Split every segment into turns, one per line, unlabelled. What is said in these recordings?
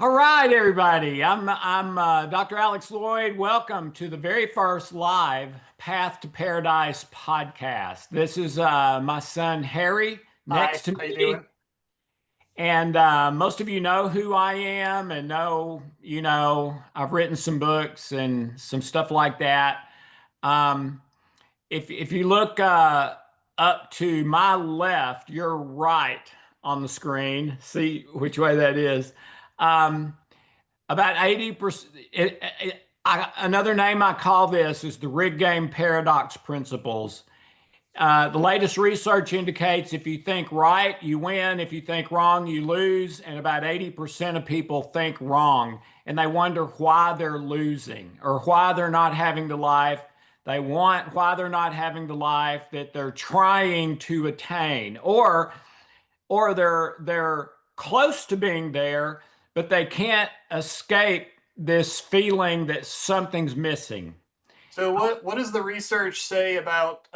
All right, everybody. I'm Dr. Alex Lloyd. Welcome to the very first live Path to Paradise podcast. This is my son Harry next
Hi,
to
how you
me,
doing?
and most of you know who I am, and I've written some books and some stuff like that. Um, if you look up to my left, you're right on the screen. See which way that is. Um, about 80%. Another name I call this is the rig game paradox principles. The latest research indicates if you think right, you win. If you think wrong, you lose. And about 80% of people think wrong. And they wonder why they're losing or why they're not having the life they want, why they're not having the life that they're trying to attain. Or they're close to being there, but they can't escape this feeling that something's missing.
So what does the research say about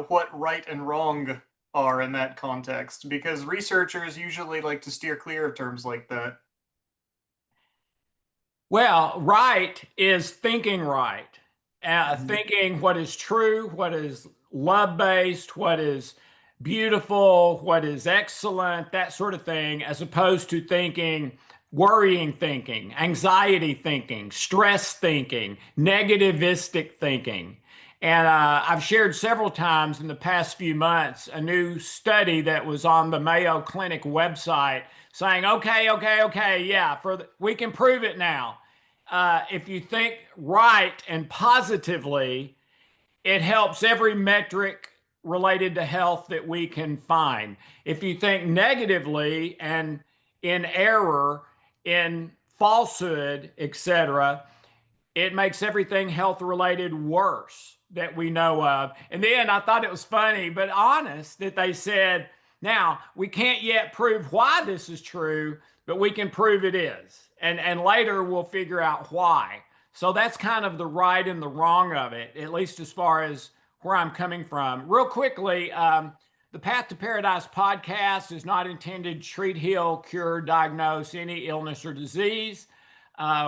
what right and wrong are in that context? Because researchers usually like to steer clear of terms like that.
Well, right is thinking right,
Mhm.
thinking what is true, what is love based, what is beautiful, what is excellent, that sort of thing, as opposed to thinking, worrying thinking, anxiety thinking, stress thinking, negativistic thinking. And I've shared several times in the past few months a new study that was on the Mayo Clinic website saying, okay, yeah, we can prove it now. If you think right and positively, it helps every metric related to health that we can find. If you think negatively and in error, in falsehood, etc., it makes everything health related worse that we know of. And then I thought it was funny, but honest, that they said, now we can't yet prove why this is true, but we can prove it is. And later we'll figure out why. So that's kind of the right and the wrong of it, at least as far as where I'm coming from. Real quickly, the Path to Paradise podcast is not intended to treat, heal, cure, diagnose any illness or disease.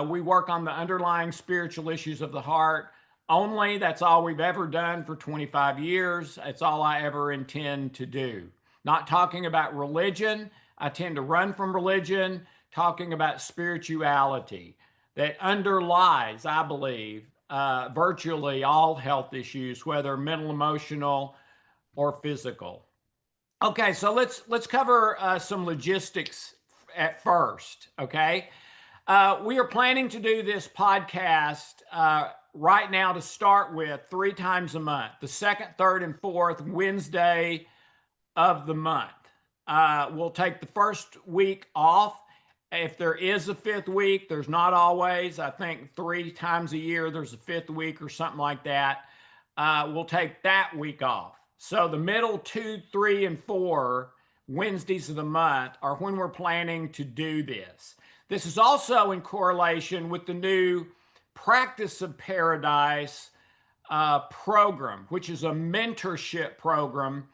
We work on the underlying spiritual issues of the heart only. That's all we've ever done for 25 years. That's all I ever intend to do. Not talking about religion. I tend to run from religion, talking about spirituality that underlies, I believe, virtually all health issues, whether mental, emotional, or physical. Okay, so let's cover some logistics at first. Okay, we are planning to do this podcast right now to start with 3 times a month, the second, third, and fourth Wednesday of the month. We'll take the first week off. If there is a fifth week, there's not always. I think 3 times a year there's a fifth week or something like that. We'll take that week off. So the middle 2, 3, and 4 Wednesdays of the month are when we're planning to do this. This is also in correlation with the new Practice of Paradise program, which is a mentorship program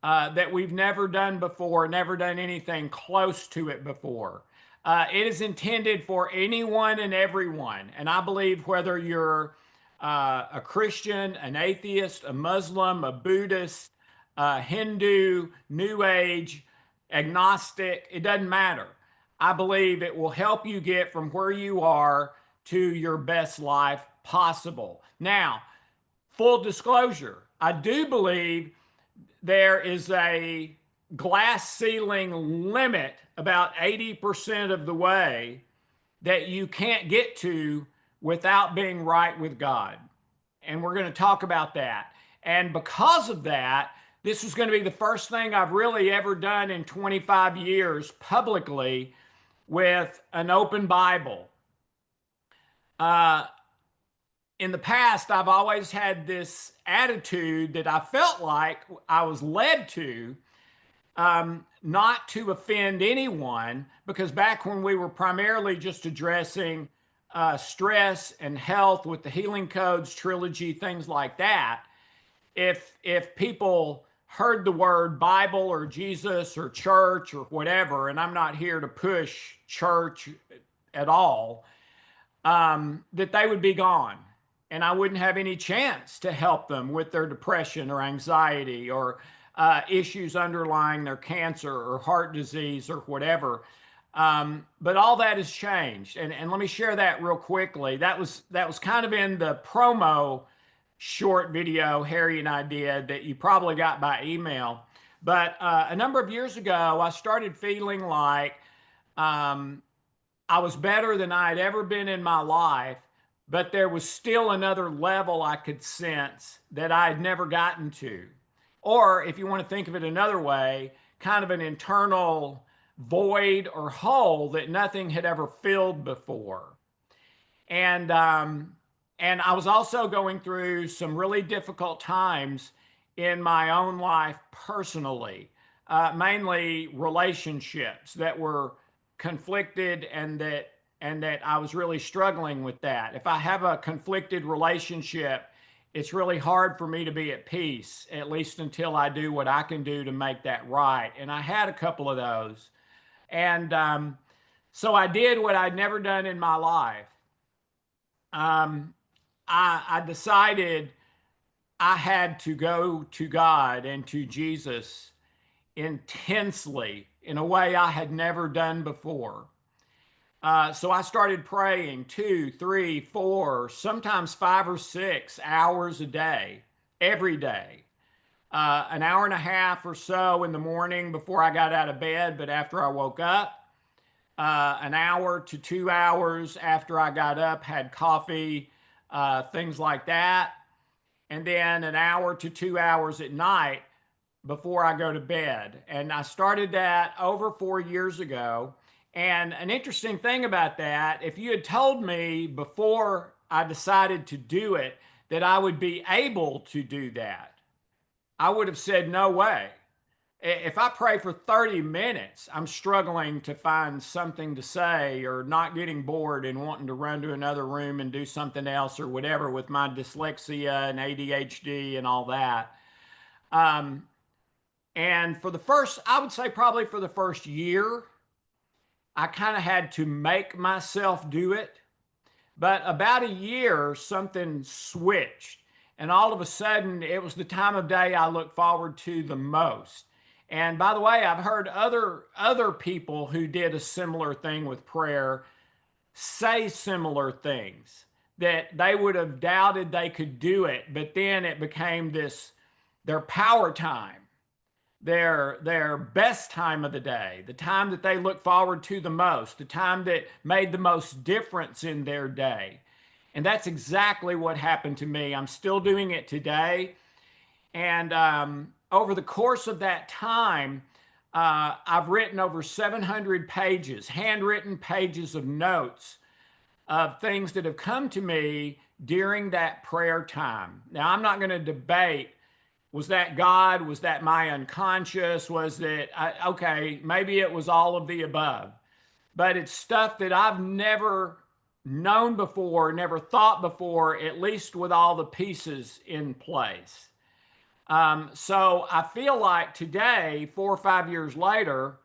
that we've never done before, never done anything close to it before. It is intended for anyone and everyone. And I believe whether you're a Christian, an atheist, a Muslim, a Buddhist, a Hindu, New Age, agnostic, it doesn't matter. I believe it will help you get from where you are to your best life possible. Now, full disclosure, I do believe there is a glass ceiling limit about 80% of the way that you can't get to without being right with God. And we're going to talk about that. And because of that, this is going to be the first thing I've really ever done in 25 years publicly with an open Bible. Uh, in the past, I've always had this attitude that I felt like I was led to not to offend anyone, because back when we were primarily just addressing stress and health with the healing codes trilogy, things like that, if people heard the word Bible or Jesus or church or whatever, and I'm not here to push church at all, that they would be gone. And I wouldn't have any chance to help them with their depression or anxiety or issues underlying their cancer or heart disease or whatever. But all that has changed. And let me share that real quickly. That was kind of in the promo short video Harry and I did that you probably got by email. But a number of years ago, I started feeling like um, I was better than I had ever been in my life, but there was still another level I could sense that I had never gotten to. Or if you want to think of it another way, kind of an internal void or hole that nothing had ever filled before. And and I was also going through some really difficult times in my own life personally, mainly relationships that were conflicted, and that I was really struggling with that. If I have a conflicted relationship, it's really hard for me to be at peace, at least until I do what I can do to make that right. And I had a couple of those. And so I did what I'd never done in my life. Um, I decided I had to go to God and to Jesus intensely in a way I had never done before. So I started praying 2, 3, 4, sometimes 5 or 6 hours a day, every day. An hour and a half or so in the morning before I got out of bed, but after I woke up, an hour to 2 hours after I got up, had coffee, things like that. And then an hour to 2 hours at night before I go to bed. And I started that over 4 years ago. And an interesting thing about that, if you had told me before I decided to do it that I would be able to do that, I would have said, no way. If I pray for 30 minutes, I'm struggling to find something to say or not getting bored and wanting to run to another room and do something else or whatever with my dyslexia and ADHD and all that. Um, and for the first, I would say probably for the first year, I kind of had to make myself do it. But about a year, something switched. And all of a sudden, it was the time of day I look forward to the most. And by the way, I've heard other people who did a similar thing with prayer say similar things, that they would have doubted they could do it, but then it became this their power time, their best time of the day, the time that they look forward to the most, the time that made the most difference in their day. And that's exactly what happened to me. I'm still doing it today. And over the course of that time, I've written over 700 pages, handwritten pages of notes of things that have come to me during that prayer time. Now, I'm not going to debate, was that God? Was that my unconscious? Was that, okay, maybe it was all of the above. But it's stuff that I've never known before, never thought before, at least with all the pieces in place. So I feel like today, 4 or 5 years later,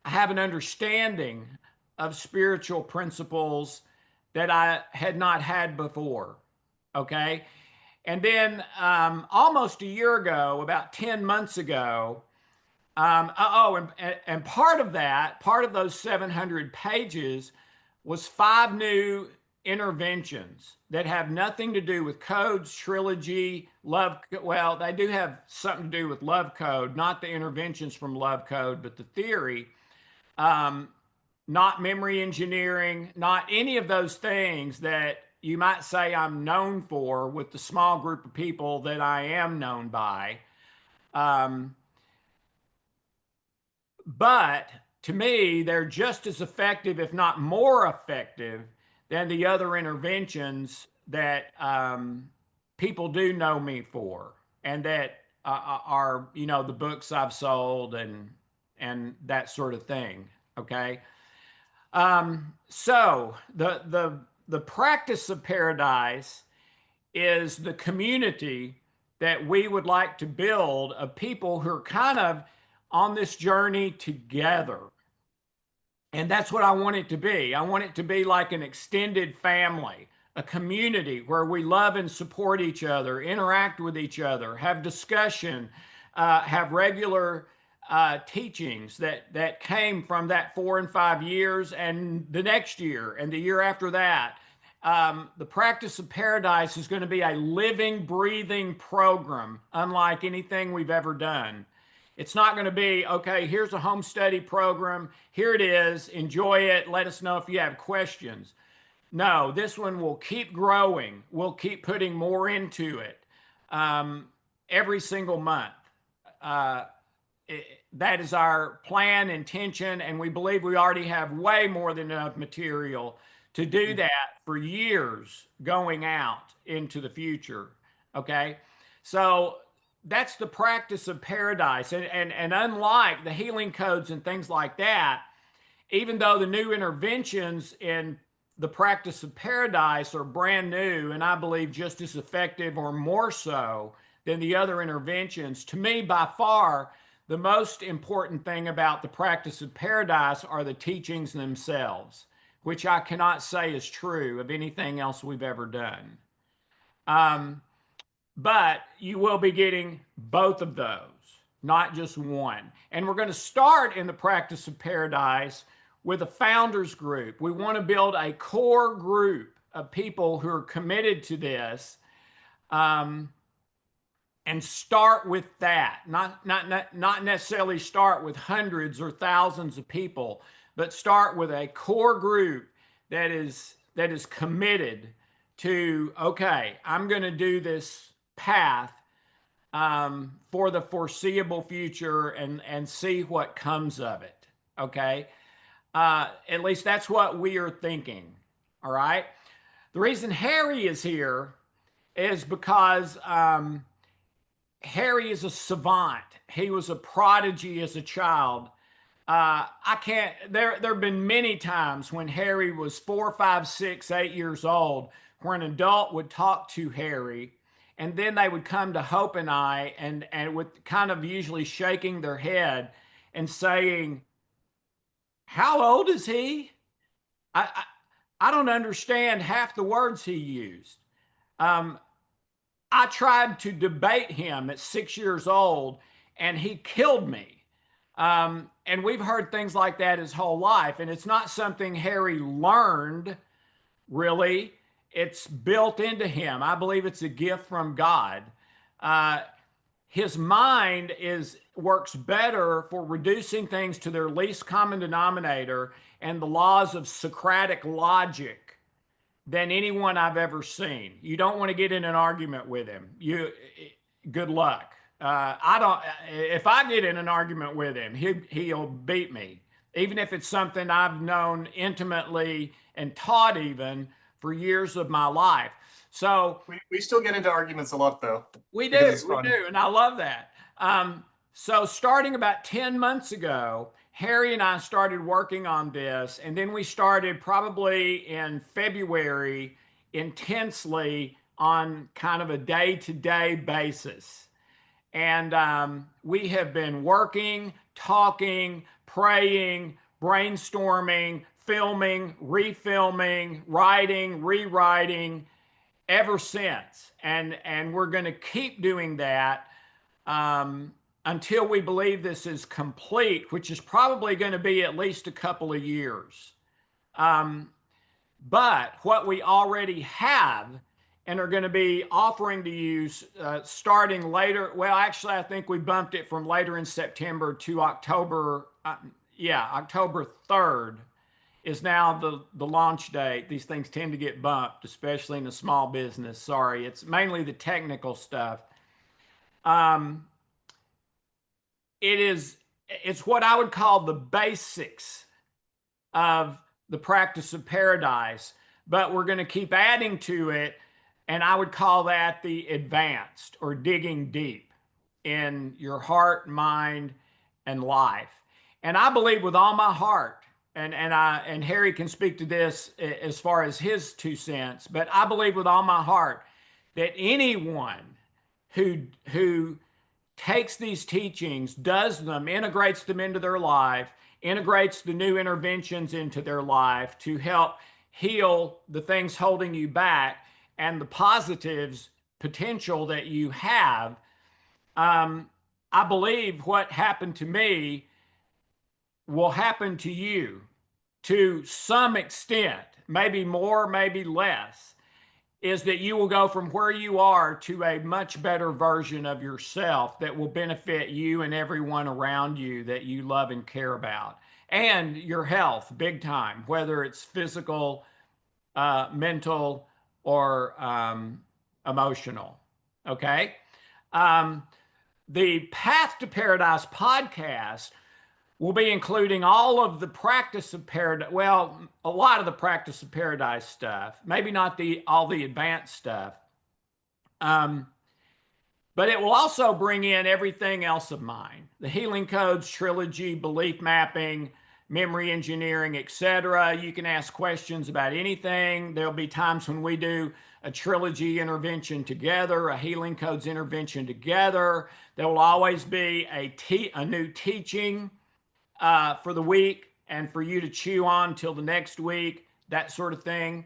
I have an understanding of spiritual principles that I had not had before. Okay. And then almost a year ago, about 10 months ago, and part of that, part of those 700 pages was 5 new interventions that have nothing to do with codes, trilogy, love. Well, they do have something to do with love code, not the interventions from love code, but the theory. Um, Not memory engineering, not any of those things that you might say I'm known for with the small group of people that I am known by. Um, but to me, they're just as effective, if not more effective, than the other interventions that people do know me for, and that are, the books I've sold and that sort of thing. Okay. So the practice of paradise is the community that we would like to build of people who are kind of on this journey together. And that's what I want it to be. I want it to be like an extended family, a community where we love and support each other, interact with each other, have discussion, have regular teachings that came from that 4 and 5 years and the next year and the year after that. The practice of paradise is going to be a living, breathing program, unlike anything we've ever done. It's not going to be, okay, here's a home study program. Here it is. Enjoy it. Let us know if you have questions. No, this one will keep growing. We'll keep putting more into it every single month. Uh, that is our plan, intention, and we believe we already have way more than enough material to do that for years going out into the future. Okay. So that's the practice of paradise. And unlike the healing codes and things like that, even though the new interventions in the practice of paradise are brand new and I believe just as effective or more so than the other interventions, to me, by far, the most important thing about the practice of paradise are the teachings themselves, which I cannot say is true of anything else we've ever done. Um, but you will be getting both of those, not just one. And we're going to start in the practice of paradise with a founders group. We want to build a core group of people who are committed to this, and start with that. Not necessarily start with hundreds or thousands of people, but start with a core group that is committed to, okay, I'm going to do this path for the foreseeable future and see what comes of it. Okay. At least that's what we are thinking. All right. The reason Harry is here is because Harry is a savant. He was a prodigy as a child. I can't. There have been many times when Harry was 4, 5, 6, 8 years old, where an adult would talk to Harry, and then they would come to Hope and I, and with kind of usually shaking their head and saying, "How old is he? I I don't understand half the words he used." Um, I tried to debate him at 6 years old, and he killed me. And we've heard things like that his whole life. And it's not something Harry learned, really. It's built into him. I believe it's a gift from God. Uh, his mind works better for reducing things to their least common denominator and the laws of Socratic logic than anyone I've ever seen. You don't want to get in an argument with him. Good luck. I don't. If I get in an argument with him, he'll beat me, even if it's something I've known intimately and taught even for years of my life. So
we still get into arguments a lot though.
we
Because
do,
it's
we
fun.
do, and I love that. So starting about 10 months ago, Harry and I started working on this, and then we started probably in February intensely on kind of a day-to-day basis. And we have been working, talking, praying, brainstorming, filming, refilming, writing, rewriting ever since. And we're going to keep doing that until we believe this is complete, which is probably going to be at least a couple of years. But what we already have and are going to be offering to you starting later, well, actually, I think we bumped it from later in September to October. October 3rd is now the launch date. These things tend to get bumped, especially in a small business. Sorry, it's mainly the technical stuff. Um, it's what I would call the basics of the practice of paradise, but we're going to keep adding to it, and I would call that the advanced or digging deep in your heart, mind, and life. And I believe with all my heart, and Harry can speak to this as far as his 2 cents, but I believe with all my heart that anyone who takes these teachings, does them, integrates them into their life, integrates the new interventions into their life to help heal the things holding you back and the positives potential that you have. I believe what happened to me will happen to you to some extent, maybe more, maybe less, is that you will go from where you are to a much better version of yourself that will benefit you and everyone around you that you love and care about. And your health, big time, whether it's physical, mental, or emotional. Okay. Um, the Path to Paradise podcast will be including all of the practice of paradise. Well, a lot of the practice of paradise stuff, maybe not all the advanced stuff. Um, but it will also bring in everything else of mine: the healing codes, trilogy, belief mapping, memory engineering, etc. You can ask questions about anything. There'll be times when we do a trilogy intervention together, a healing codes intervention together. There will always be a new teaching for the week and for you to chew on till the next week, that sort of thing.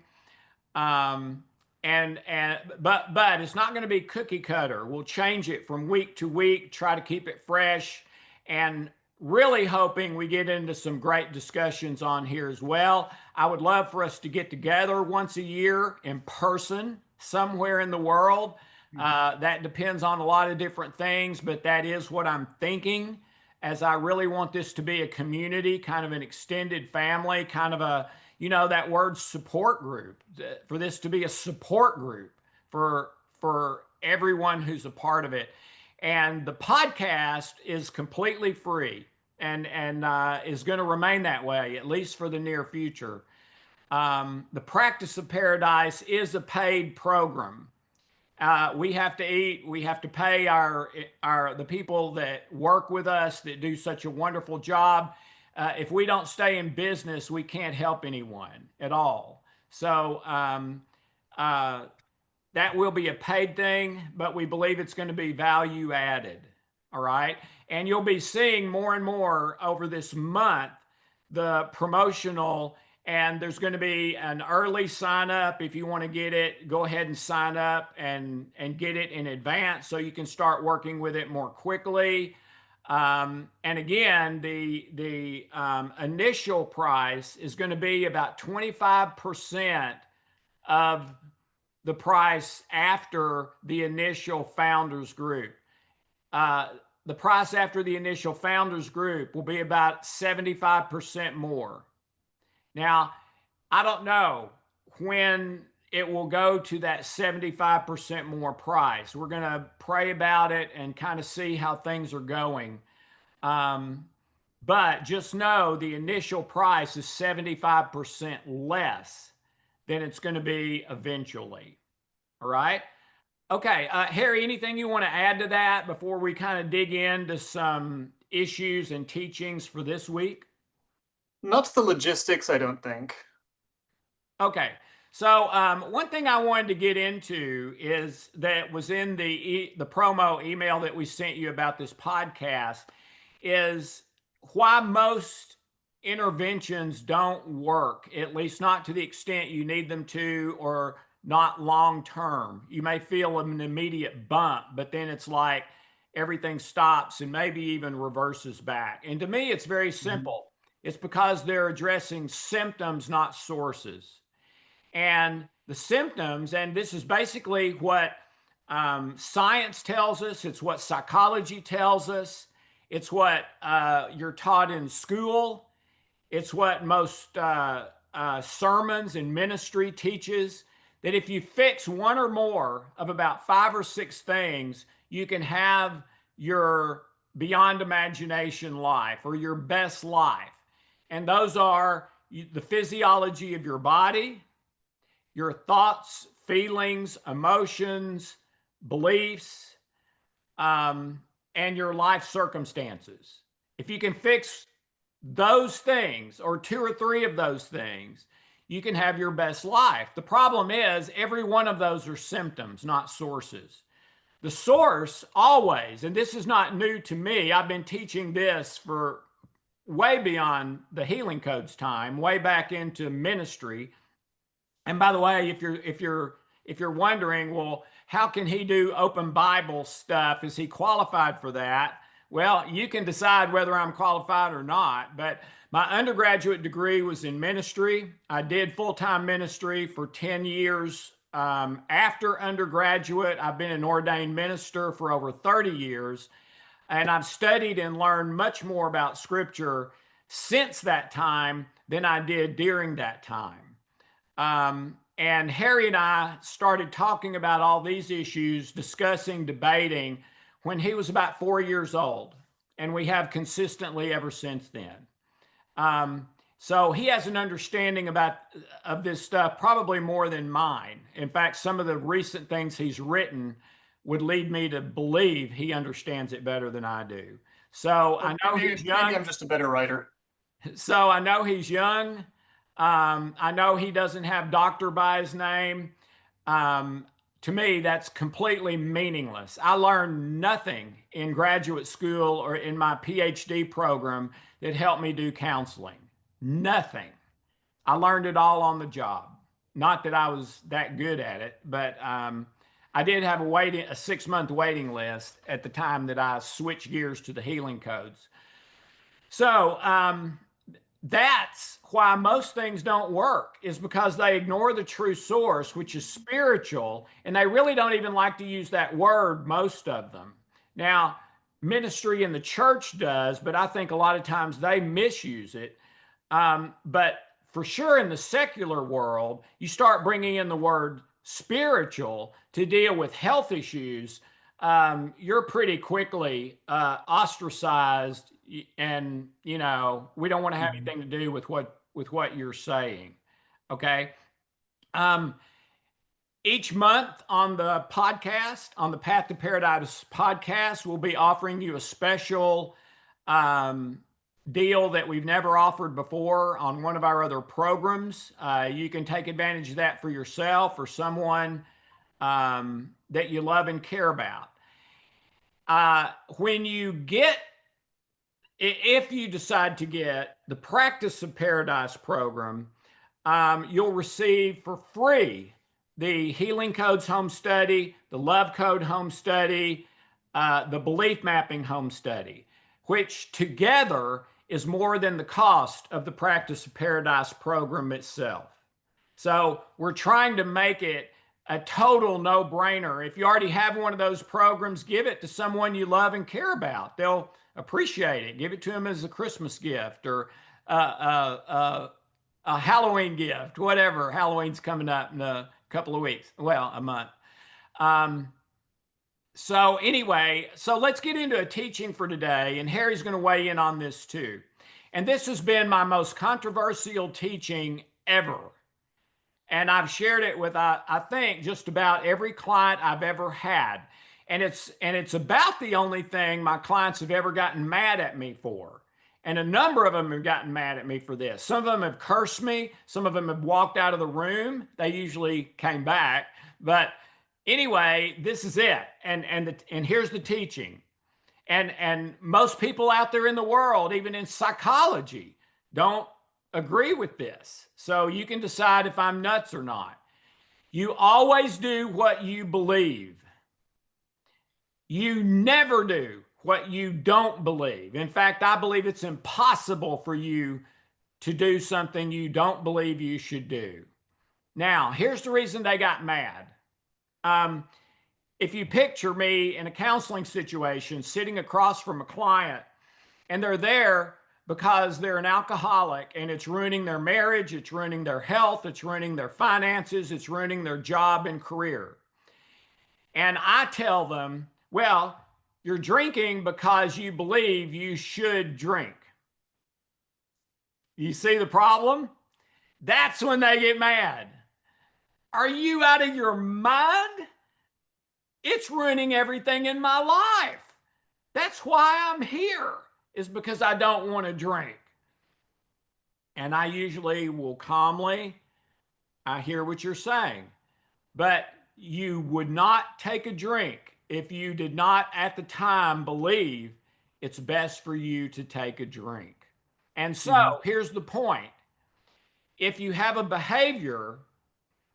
Um, but it's not going to be cookie cutter. We'll change it from week to week, try to keep it fresh, and really hoping we get into some great discussions on here as well. I would love for us to get together once a year in person somewhere in the world. That depends on a lot of different things, but that is what I'm thinking, as I really want this to be a community, kind of an extended family, kind of a, that word support group, for this to be a support group for everyone who's a part of it. And the podcast is completely free and is going to remain that way, at least for the near future. The Practice of Paradise is a paid program. We have to eat. We have to pay the people that work with us that do such a wonderful job. If we don't stay in business, we can't help anyone at all. So that will be a paid thing, but we believe it's going to be value added. All right. And you'll be seeing more and more over this month the promotional, and there's going to be an early sign up. If you want to get it, go ahead and sign up and get it in advance so you can start working with it more quickly. And again, the initial price is going to be about 25% of the price after the initial founders group. The price after the initial founders group will be about 75% more. Now, I don't know when it will go to that 75% more price. We're going to pray about it and kind of see how things are going. But just know the initial price is 75% less than it's going to be eventually. All right. Okay. Harry, anything you want to add to that before we kind of dig into some issues and teachings for this week?
Not the logistics, I don't think.
Okay. So one thing I wanted to get into is that was in the promo email that we sent you about this podcast is why most interventions don't work, at least not to the extent you need them to, or not long term. You may feel an immediate bump, but then it's like everything stops and maybe even reverses back. And to me, it's very simple. It's because they're addressing symptoms, not sources. And the symptoms, and this is basically what science tells us, it's what psychology tells us, it's what you're taught in school, it's what most sermons and ministry teaches, that if you fix one or more of about 5 or 6 things, you can have your beyond imagination life or your best life. And those are the physiology of your body, your thoughts, feelings, emotions, beliefs, and your life circumstances. If you can fix those things or 2 or 3 of those things, you can have your best life. The problem is every one of those are symptoms, not sources. The source always, and this is not new to me, I've been teaching this for way beyond the healing codes time, way back into ministry. And by the way, if you're wondering, well, how can he do open Bible stuff? Is he qualified for that? Well, you can decide whether I'm qualified or not. But my undergraduate degree was in ministry. I did full-time ministry for 10 years. After undergraduate, I've been an ordained minister for over 30 years. And I've studied and learned much more about Scripture since that time than I did during that time. And Harry and I started talking about all these issues, discussing, debating when he was about 4 years old. And we have consistently ever since then. So he has an understanding of this stuff probably more than mine. In fact, some of the recent things he's written would lead me to believe he understands it better than I do. So I know he's young.
Maybe I'm just a better writer.
So I know he's young. I know he doesn't have doctor by his name. To me, that's completely meaningless. I learned nothing in graduate school or in my PhD program that helped me do counseling. Nothing. I learned it all on the job. Not that I was that good at it, but I did have a 6-month waiting list at the time that I switched gears to the healing codes. So that's why most things don't work, is because they ignore the true source, which is spiritual, and they really don't even like to use that word, most of them. Now, ministry in the church does, but I think a lot of times they misuse it. But for sure in the secular world, you start bringing in the word spiritual to deal with health issues, you're pretty quickly ostracized, and we don't want to have anything to do with what you're saying. Okay. Each month on the podcast, on the Path to Paradise podcast, we'll be offering you a special deal that we've never offered before on one of our other programs. You can take advantage of that for yourself or someone that you love and care about. If you decide to get the Practice of Paradise program, you'll receive for free the Healing Codes Home Study, the Love Code Home Study, the Belief Mapping Home Study, which together is more than the cost of the Practice of Paradise program itself. So we're trying to make it a total no-brainer. If you already have one of those programs, give it to someone you love and care about. They'll appreciate it. Give it to them as a Christmas gift or a Halloween gift, whatever. Halloween's coming up in a couple of weeks. Well, a month. So let's get into a teaching for today, and Harry's going to weigh in on this too. And this has been my most controversial teaching ever. And I've shared it with, I think, just about every client I've ever had. And it's about the only thing my clients have ever gotten mad at me for. And a number of them have gotten mad at me for this. Some of them have cursed me. Some of them have walked out of the room. They usually came back. But anyway, this is it. And here's the teaching. And most people out there in the world, even in psychology, don't agree with this. So you can decide if I'm nuts or not. You always do what you believe. You never do what you don't believe. In fact, I believe it's impossible for you to do something you don't believe you should do. Now, here's the reason they got mad. If you picture me in a counseling situation sitting across from a client, and they're there because they're an alcoholic and it's ruining their marriage, it's ruining their health, it's ruining their finances, it's ruining their job and career. And I tell them, well, you're drinking because you believe you should drink. You see the problem? That's when they get mad. Are you out of your mind? It's ruining everything in my life. That's why I'm here, is because I don't want to drink. And I usually will calmly, I hear what you're saying, but you would not take a drink if you did not at the time believe it's best for you to take a drink. And so
Hmm.
here's the point. If you have a behavior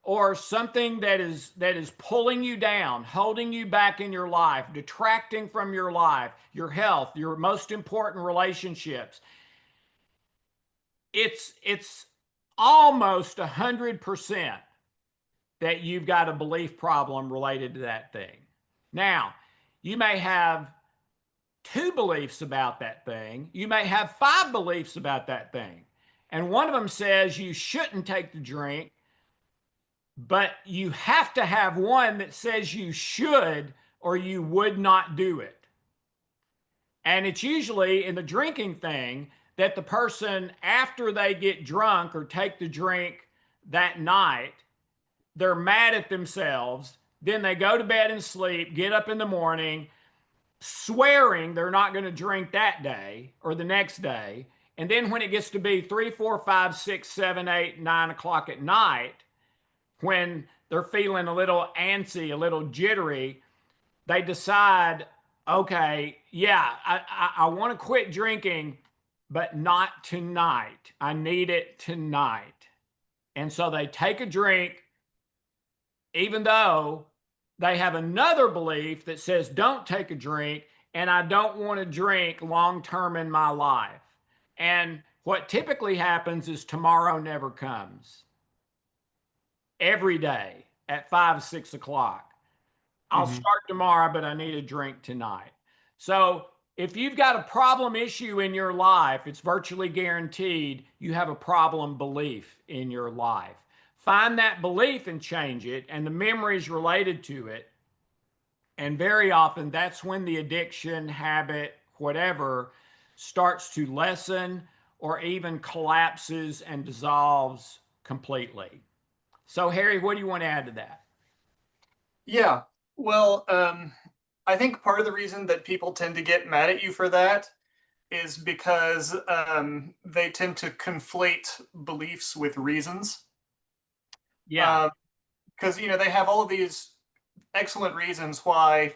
or something that is pulling you down, holding you back in your life, detracting from your life, your health, your most important relationships, it's almost 100% that you've got a belief problem related to that thing. Now, you may have two beliefs about that thing. You may have five beliefs about that thing. And one of them says you shouldn't take the drink, but you have to have one that says you should or you would not do it. And it's usually in the drinking thing that the person, after they get drunk or take the drink that night, they're mad at themselves. Then they go to bed and sleep, get up in the morning, swearing they're not going to drink that day or the next day. And then when it gets to be 3, 4, 5, 6, 7, 8, 9 o'clock at night, when they're feeling a little antsy, a little jittery, they decide, okay, yeah, I want to quit drinking, but not tonight. I need it tonight. And so they take a drink, even though they have another belief that says, don't take a drink, and I don't want to drink long term in my life. And what typically happens is tomorrow never comes. Every day at 5, 6 o'clock. I'll
Hmm.
start tomorrow, but I need a drink tonight. So if you've got a problem issue in your life, it's virtually guaranteed you have a problem belief in your life. Find that belief and change it, and the memories related to it. And very often, that's when the addiction, habit, whatever, starts to lessen or even collapses and dissolves completely. So, Harry, what do you want to add to that?
Yeah. Well, I think part of the reason that people tend to get mad at you for that is because they tend to conflate beliefs with reasons.
Yeah.
Because they have all of these excellent reasons why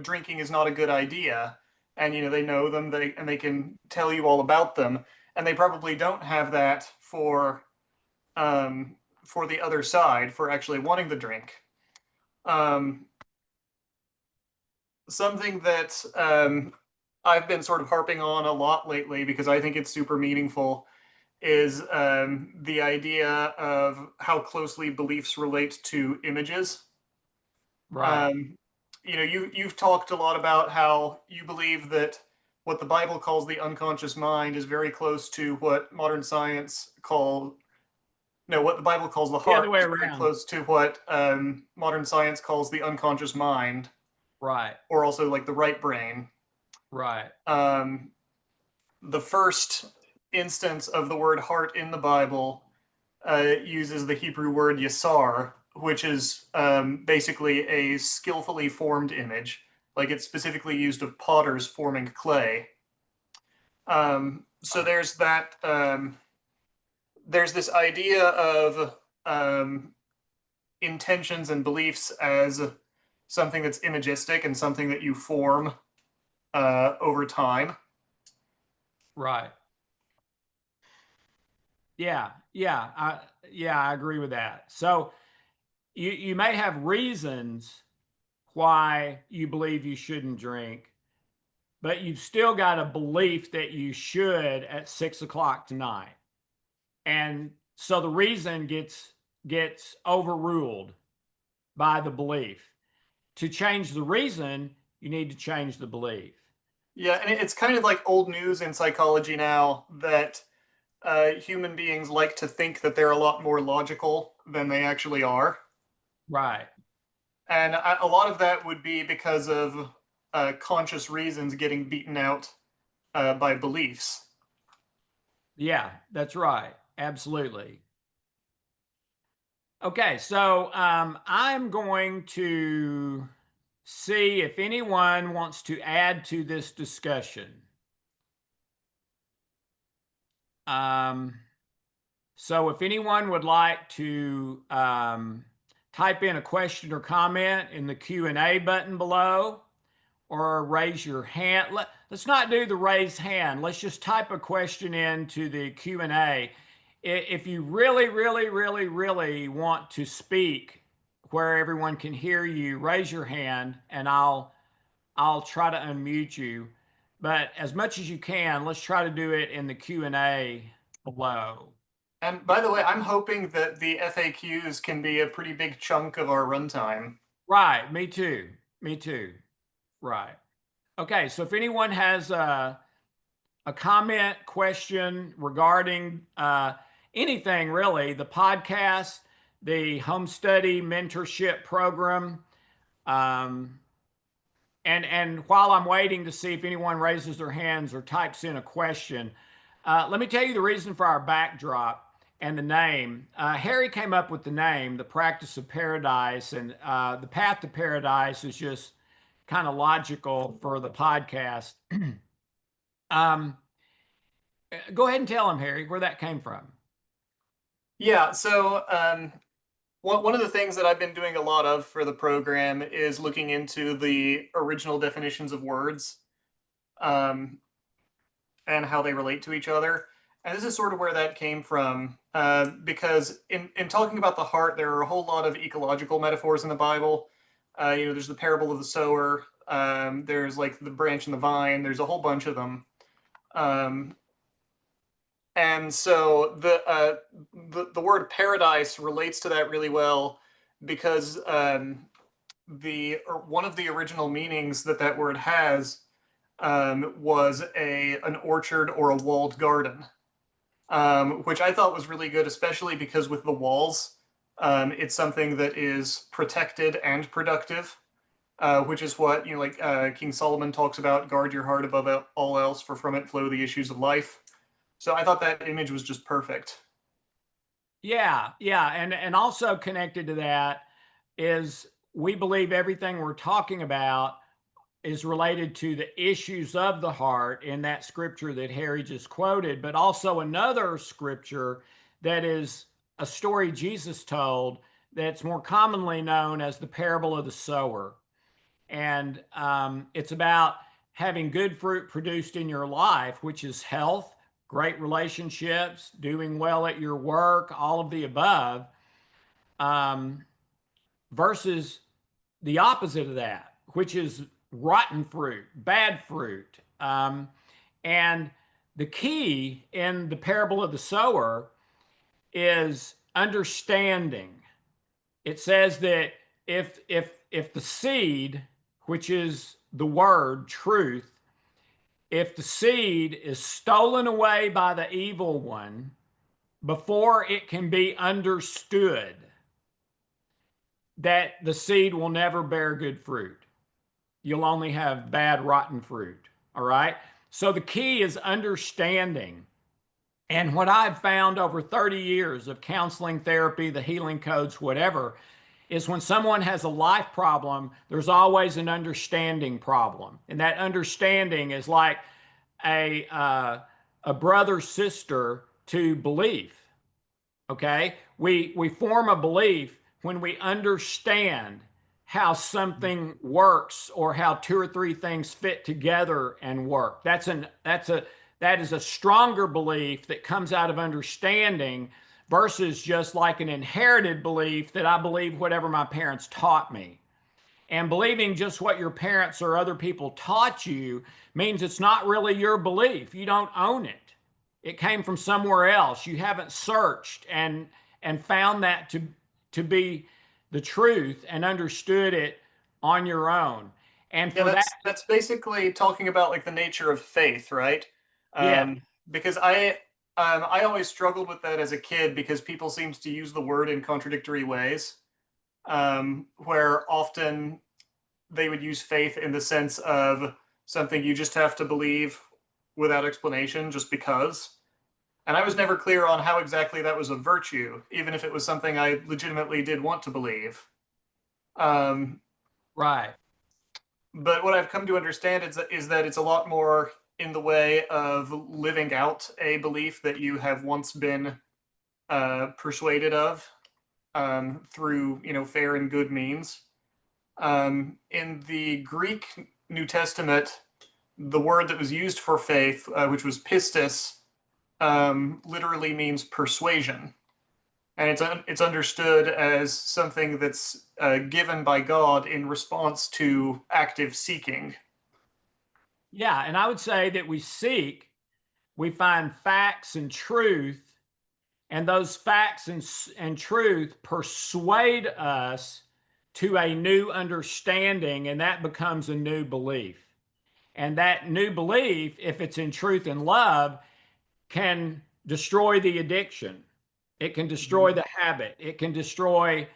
drinking is not a good idea, and they know them, they can tell you all about them, and they probably don't have that for the other side, for actually wanting the drink. Um, Something that I've been sort of harping on a lot lately because I think it's super meaningful is the idea of how closely beliefs relate to images.
Right.
Um, you've talked a lot about how you believe that what the Bible calls the unconscious mind is very close to what modern science call no, what the Bible calls the
The other
heart
way
is very
around.
close to what modern science calls the unconscious mind,
Right.
or also like the right brain.
Right.
Um, the first instance of the word heart in the Bible uses the Hebrew word yasar, which is basically a skillfully formed image. Like it's specifically used of potters forming clay. So
Right.
there's that. There's this idea of um, intentions and beliefs as something that's imagistic and something that you form over time.
Right. Yeah. Yeah. I agree with that. So you may have reasons why you believe you shouldn't drink, but you've still got a belief that you should at 6 o'clock tonight. And so the reason gets overruled by the belief. To change the reason, you need to change the belief.
Yeah, and it's kind of like old news in psychology now that human beings like to think that they're a lot more logical than they actually are.
Right.
And a lot of that would be because of conscious reasons getting beaten out by beliefs.
Yeah, that's right. Absolutely. Okay, so I'm going to see if anyone wants to add to this discussion. Um, so if anyone would like to type in a question or comment in the Q&A button below, or raise your hand. Let's not do the raise hand. Let's just type a question into the Q&A. If you really, really, really, really want to speak where everyone can hear you, raise your hand and I'll try to unmute you. But as much as you can, let's try to do it in the Q&A below.
And by the way, I'm hoping that the FAQs can be a pretty big chunk of our runtime.
Right, me too. Me too. Right. Okay, so if anyone has a comment, question regarding anything really, the podcast, the home study mentorship program, and while I'm waiting to see if anyone raises their hands or types in a question, let me tell you the reason for our backdrop and the name. Harry came up with the name, The Practice of Paradise, and the path to paradise is just kind of logical for the podcast. Go ahead and tell him, Harry, where that came from.
Yeah, so one of the things that I've been doing a lot of for the program is looking into the original definitions of words and how they relate to each other. And this is sort of where that came from, because in talking about the heart, there are a whole lot of ecological metaphors in the Bible. There's the parable of the sower. There's like the branch and the vine. There's a whole bunch of them. And so the word paradise relates to that really well, because one of the original meanings that word has was an orchard or a walled garden, which I thought was really good, especially because with the walls, it's something that is protected and productive, which is what King Solomon talks about: guard your heart above all else, for from it flow the issues of life. So I thought that image was just perfect.
Yeah, and also connected to that is we believe everything we're talking about is related to the issues of the heart in that scripture that Harry just quoted, but also another scripture that is a story Jesus told that's more commonly known as the parable of the sower. And it's about having good fruit produced in your life, which is health, great relationships, doing well at your work, all of the above, versus the opposite of that, which is rotten fruit, bad fruit. And the key in the parable of the sower is understanding. It says that if the seed, which is the word truth, if the seed is stolen away by the evil one before it can be understood, that the seed will never bear good fruit. You'll only have bad, rotten fruit. All right. So the key is understanding. And what I've found over 30 years of counseling, therapy, the healing codes, whatever, is when someone has a life problem, there's always an understanding problem. And that understanding is like a brother sister to belief. Okay, we form a belief when we understand how something works or how two or three things fit together and work. That is a stronger belief that comes out of understanding versus just like an inherited belief that I believe whatever my parents taught me. And believing just what your parents or other people taught you means it's not really your belief. You don't own it. It came from somewhere else. You haven't searched and found that to be the truth and understood it on your own. And for
that's basically talking about like the nature of faith, right?
Yeah.
Because I always struggled with that as a kid, because people seemed to use the word in contradictory ways, where often they would use faith in the sense of something you just have to believe without explanation just because. And I was never clear on how exactly that was a virtue, even if it was something I legitimately did want to believe.
Right.
But what I've come to understand is that it's a lot more in the way of living out a belief that you have once been persuaded of. through fair and good means. In the Greek New Testament, the word that was used for faith, which was pistis, literally means persuasion, and it's understood as something that's given by God in response to active seeking.
Yeah, and I would say that we find facts and truth, and those facts and truth persuade us to a new understanding, and that becomes a new belief. And that new belief, if it's in truth and love, can destroy the addiction. It can destroy the habit. It can destroy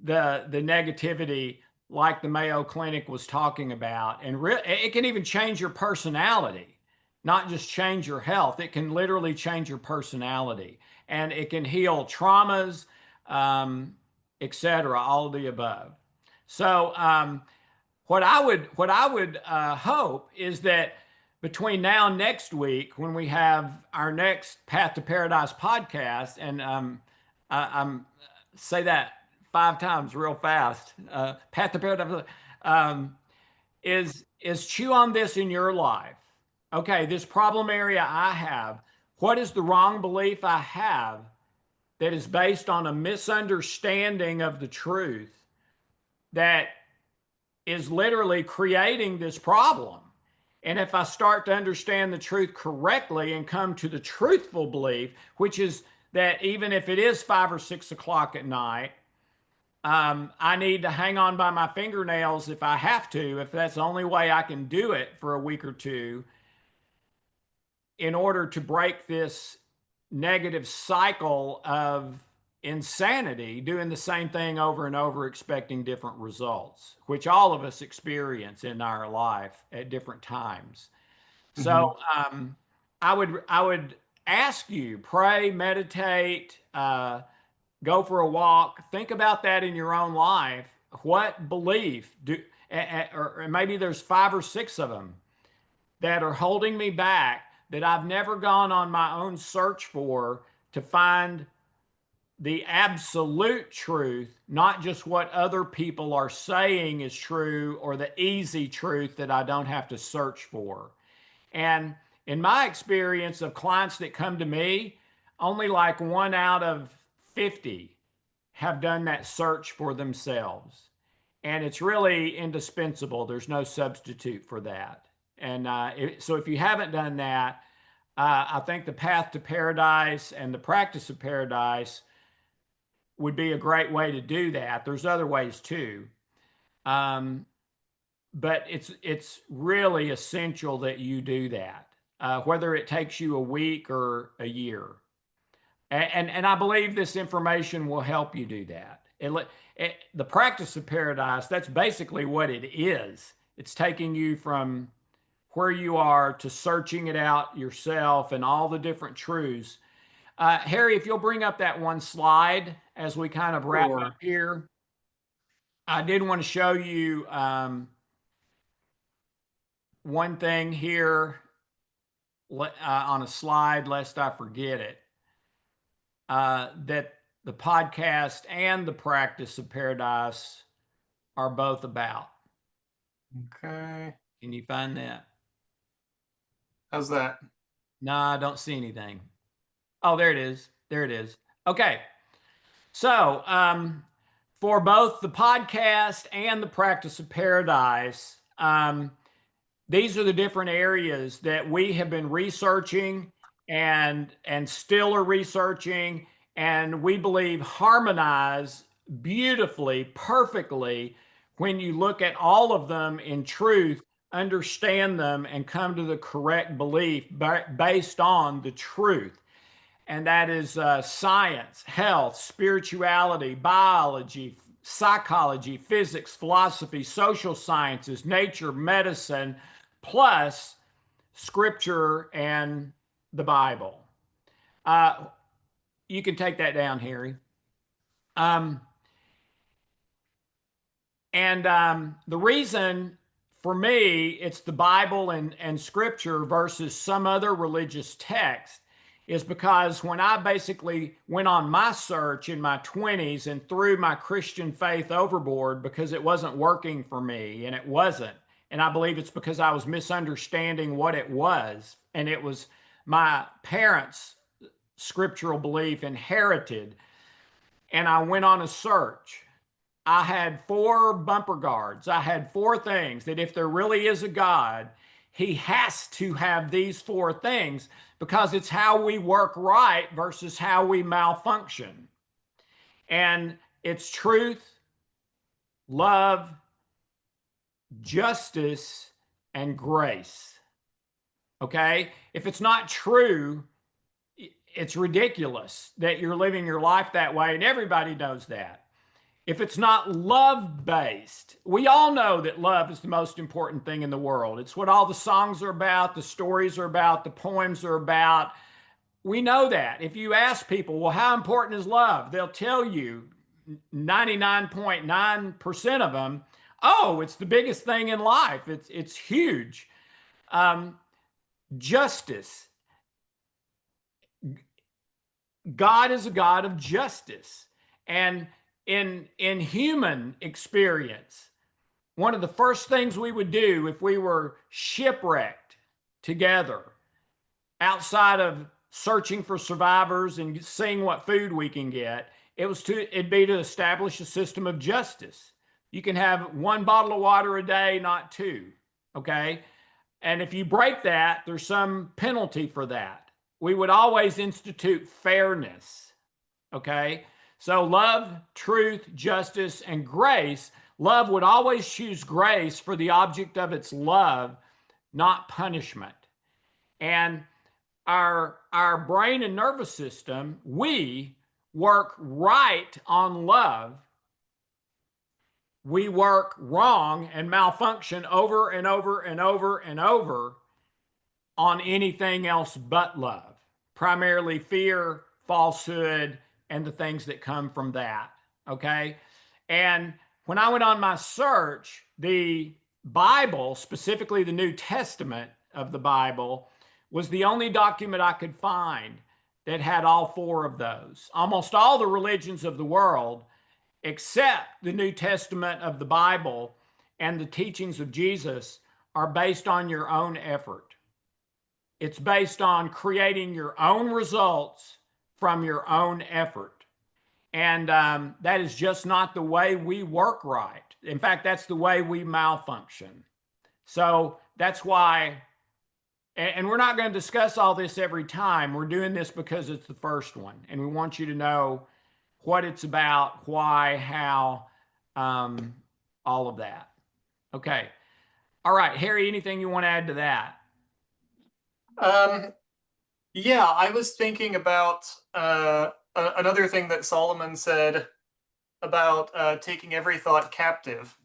the negativity, like the Mayo Clinic was talking about. And it can even change your personality, not just change your health. It can literally change your personality, and it can heal traumas, etc. All of the above. So, what I would hope is that between now and next week, when we have our next Path to Paradise podcast, and I'm say that 5 times real fast, Path to Paradise, is chew on this in your life. Okay, this problem area I have. What is the wrong belief I have that is based on a misunderstanding of the truth that is literally creating this problem? And if I start to understand the truth correctly and come to the truthful belief, which is that even if it is 5 or 6 o'clock at night, I need to hang on by my fingernails if I have to, if that's the only way I can do it for a week or two, in order to break this negative cycle of insanity, doing the same thing over and over, expecting different results, which all of us experience in our life at different times.
Mhm.
So I would ask you, pray, meditate, go for a walk, think about that in your own life. What belief do, or maybe there's 5 or 6 of them that are holding me back, that I've never gone on my own search for to find the absolute truth, not just what other people are saying is true or the easy truth that I don't have to search for. And in my experience of clients that come to me, only like 1 out of 50 have done that search for themselves. And it's really indispensable. There's no substitute for that. And so if you haven't done that, I think the path to paradise and the practice of paradise would be a great way to do that. There's other ways too. Um, but it's really essential that you do that, whether it takes you a week or a year. And I believe this information will help you do that. The practice of paradise, that's basically what it is. It's taking you from where you are to searching it out yourself and all the different truths. Harry, if you'll bring up that one slide as we kind of wrap up
Sure.
here, I did want to show you one thing here on a slide, lest I forget it, that the podcast and the practice of paradise are both about.
Okay.
Can you find that?
How's that?
No, I don't see anything. Oh, there it is. There it is. Okay. So, for both the podcast and the practice of paradise, these are the different areas that we have been researching and still are researching, and we believe harmonize beautifully, perfectly, when you look at all of them in truth, understand them, and come to the correct belief based on the truth. And that is science, health, spirituality, biology, psychology, physics, philosophy, social sciences, nature, medicine, plus scripture and the Bible. You can take that down, Harry. Um, and the reason for me it's the Bible and scripture versus some other religious text is because when I basically went on my search in my 20s and threw my Christian faith overboard because it wasn't working for me, and it wasn't. And I believe it's because I was misunderstanding what it was. And it was my parents' scriptural belief inherited. And I went on a search. I had 4 bumper guards. I had 4 things that if there really is a God, he has to have these 4 things because it's how we work right versus how we malfunction. And it's truth, love, justice, and grace. Okay? If it's not true, it's ridiculous that you're living your life that way, and everybody knows that. If it's not love based, we all know that love is the most important thing in the world. It's what all the songs are about, the stories are about, the poems are about. We know that. If you ask people, well, how important is love? They'll tell you 99.9% of them, oh, it's the biggest thing in life. It's huge. Justice. God is a God of justice. And in human experience, one of the first things we would do if we were shipwrecked together outside of searching for survivors and seeing what food we can get, it'd be to establish a system of justice. You can have 1 bottle of water a day, not 2. Okay. And if you break that, there's some penalty for that. We would always institute fairness. Okay. So love, truth, justice, and grace. Love would always choose grace for the object of its love, not punishment. And our brain and nervous system, we work right on love. We work wrong and malfunction over and over and over and over on anything else but love, primarily fear, falsehood, and the things that come from that. Okay. And when I went on my search, the Bible, specifically the New Testament of the Bible, was the only document I could find that had all 4 of those. Almost all the religions of the world, except the New Testament of the Bible and the teachings of Jesus, are based on your own effort. It's based on creating your own results from your own effort. And that is just not the way we work right. In fact, that's the way we malfunction. So that's why, and we're not going to discuss all this every time. We're doing this because it's the first one. And we want you to know what it's about, why, how, all of that. Okay. All right, Harry, anything you want to add to that?
Yeah, I was thinking about another thing that Solomon said about taking every thought captive.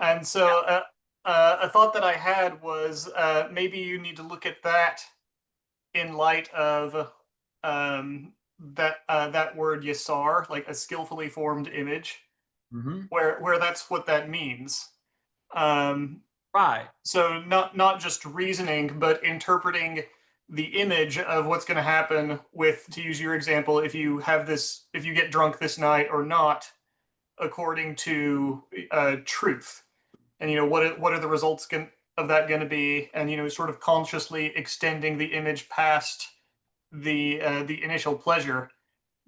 And so a thought that I had was maybe you need to look at that in light of that word yasar, like a skillfully formed image, where that's what that means.
Right.
So not just reasoning, but interpreting the image of what's going to happen with, to use your example, if you get drunk this night or not, according to truth, and what are the results of that going to be, and sort of consciously extending the image past the initial pleasure,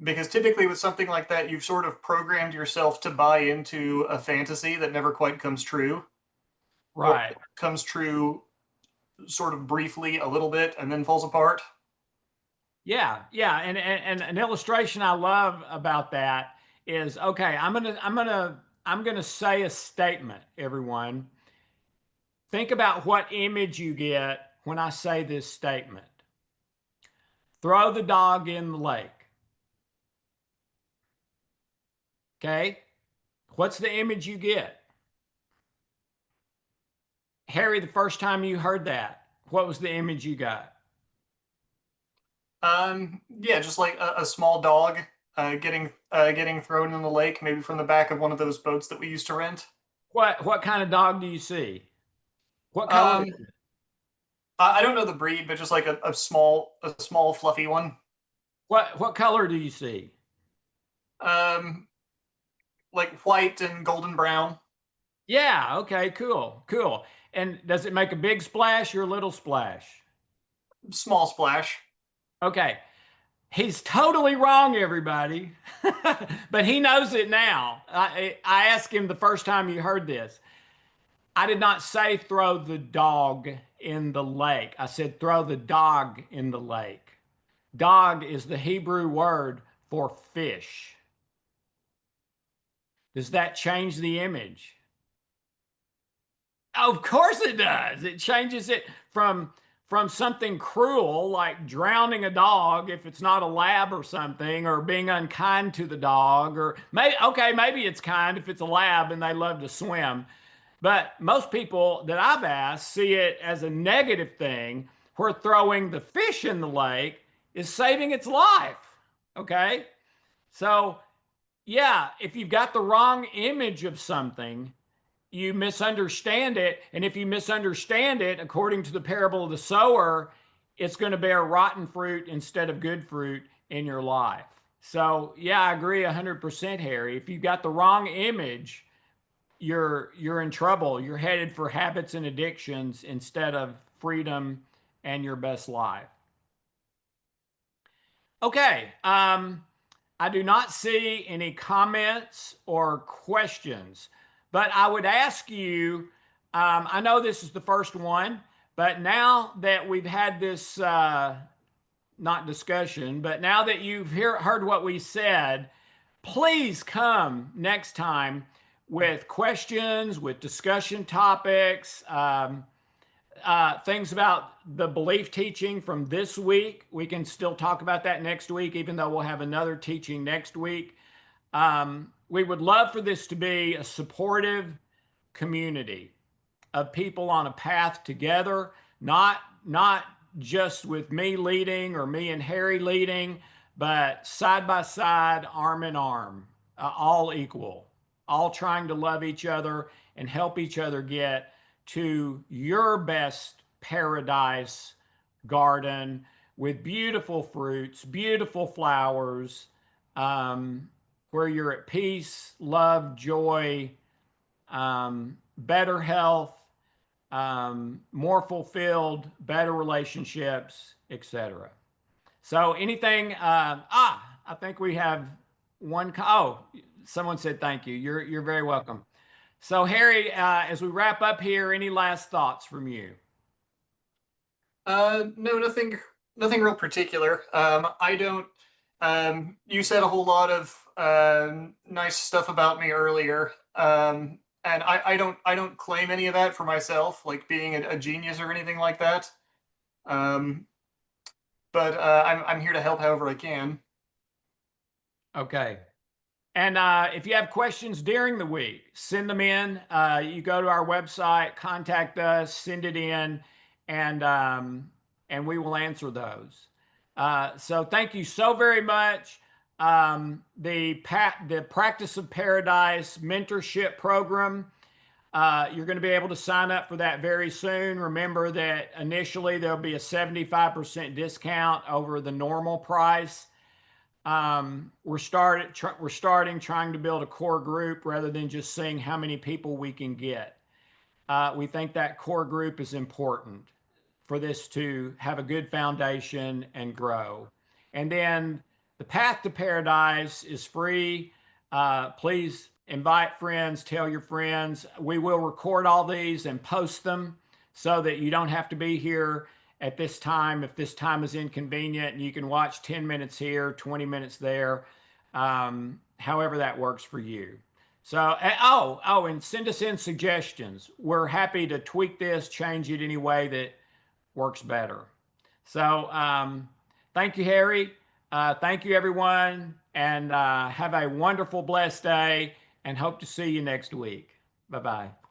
because typically with something like that, you've sort of programmed yourself to buy into a fantasy that never quite comes true.
Right.
Or comes true sort of briefly a little bit and then falls apart.
Yeah, yeah, and an illustration I love about that is, okay, I'm gonna say a statement, everyone. Think about what image you get when I say this statement. Throw the dog in the lake. Okay? What's the image you get? Harry, the first time you heard that, what was the image you got?
Yeah, just like a small dog getting thrown in the lake, maybe from the back of one of those boats that we used to rent.
What kind of dog do you see? What color is it?
I don't know the breed, but just like a small fluffy one.
What color do you see?
Um, like white and golden brown.
Yeah, okay, cool, cool. And does it make a big splash or a little splash?
Small splash.
Okay, he's totally wrong, everybody. But he knows it now. I asked him the first time he heard this. I did not say throw the dog in the lake. I said throw the dog in the lake. Dog is the Hebrew word for fish. Does that change the image? Of course it does. It changes it from something cruel like drowning a dog if it's not a lab or something, or being unkind to the dog, or maybe it's kind if it's a lab and they love to swim. But most people that I've asked see it as a negative thing, where throwing the fish in the lake is saving its life. Okay? So, yeah, if you've got the wrong image of something, you misunderstand it. And if you misunderstand it, according to the parable of the sower, it's going to bear rotten fruit instead of good fruit in your life. So, yeah, I agree 100%, Harry. If you've got the wrong image, you're in trouble. You're headed for habits and addictions instead of freedom and your best life. Okay. I do not see any comments or questions, but I would ask you, I know this is the first one, but now that we've had this, not discussion, but now that you've heard what we said, please come next time with questions, with discussion topics, things about the belief teaching from this week. We can still talk about that next week, even though we'll have another teaching next week. We would love for this to be a supportive community of people on a path together, not just with me leading or me and Harry leading, but side by side, arm in arm, all equal, all trying to love each other and help each other get to your best paradise garden with beautiful fruits, beautiful flowers, where you're at peace, love, joy, better health, more fulfilled, better relationships, etc. So anything, I think we have one. Oh, someone said thank you. You're very welcome. So Harry, as we wrap up here, any last thoughts from you?
No, nothing real particular. I don't. You said a whole lot of nice stuff about me earlier, and I don't claim any of that for myself, like being a genius or anything like that. Um, but I'm here to help however I can.
Okay. And if you have questions during the week, send them in. You go to our website, contact us, send it in, and we will answer those. So thank you so very much. The Practice of Paradise mentorship program. You're going to be able to sign up for that very soon. Remember that initially there'll be a 75% discount over the normal price. We're starting trying to build a core group rather than just seeing how many people we can get. We think that core group is important for this to have a good foundation and grow. And then the path to paradise is free. Please invite friends, tell your friends. We will record all these and post them so that you don't have to be here at this time if this time is inconvenient, and you can watch 10 minutes here, 20 minutes there, however that works for you. So, and send us in suggestions. We're happy to tweak this, change it any way that works better. So, thank you, Harry. Thank you, everyone. And have a wonderful, blessed day, and hope to see you next week. Bye bye.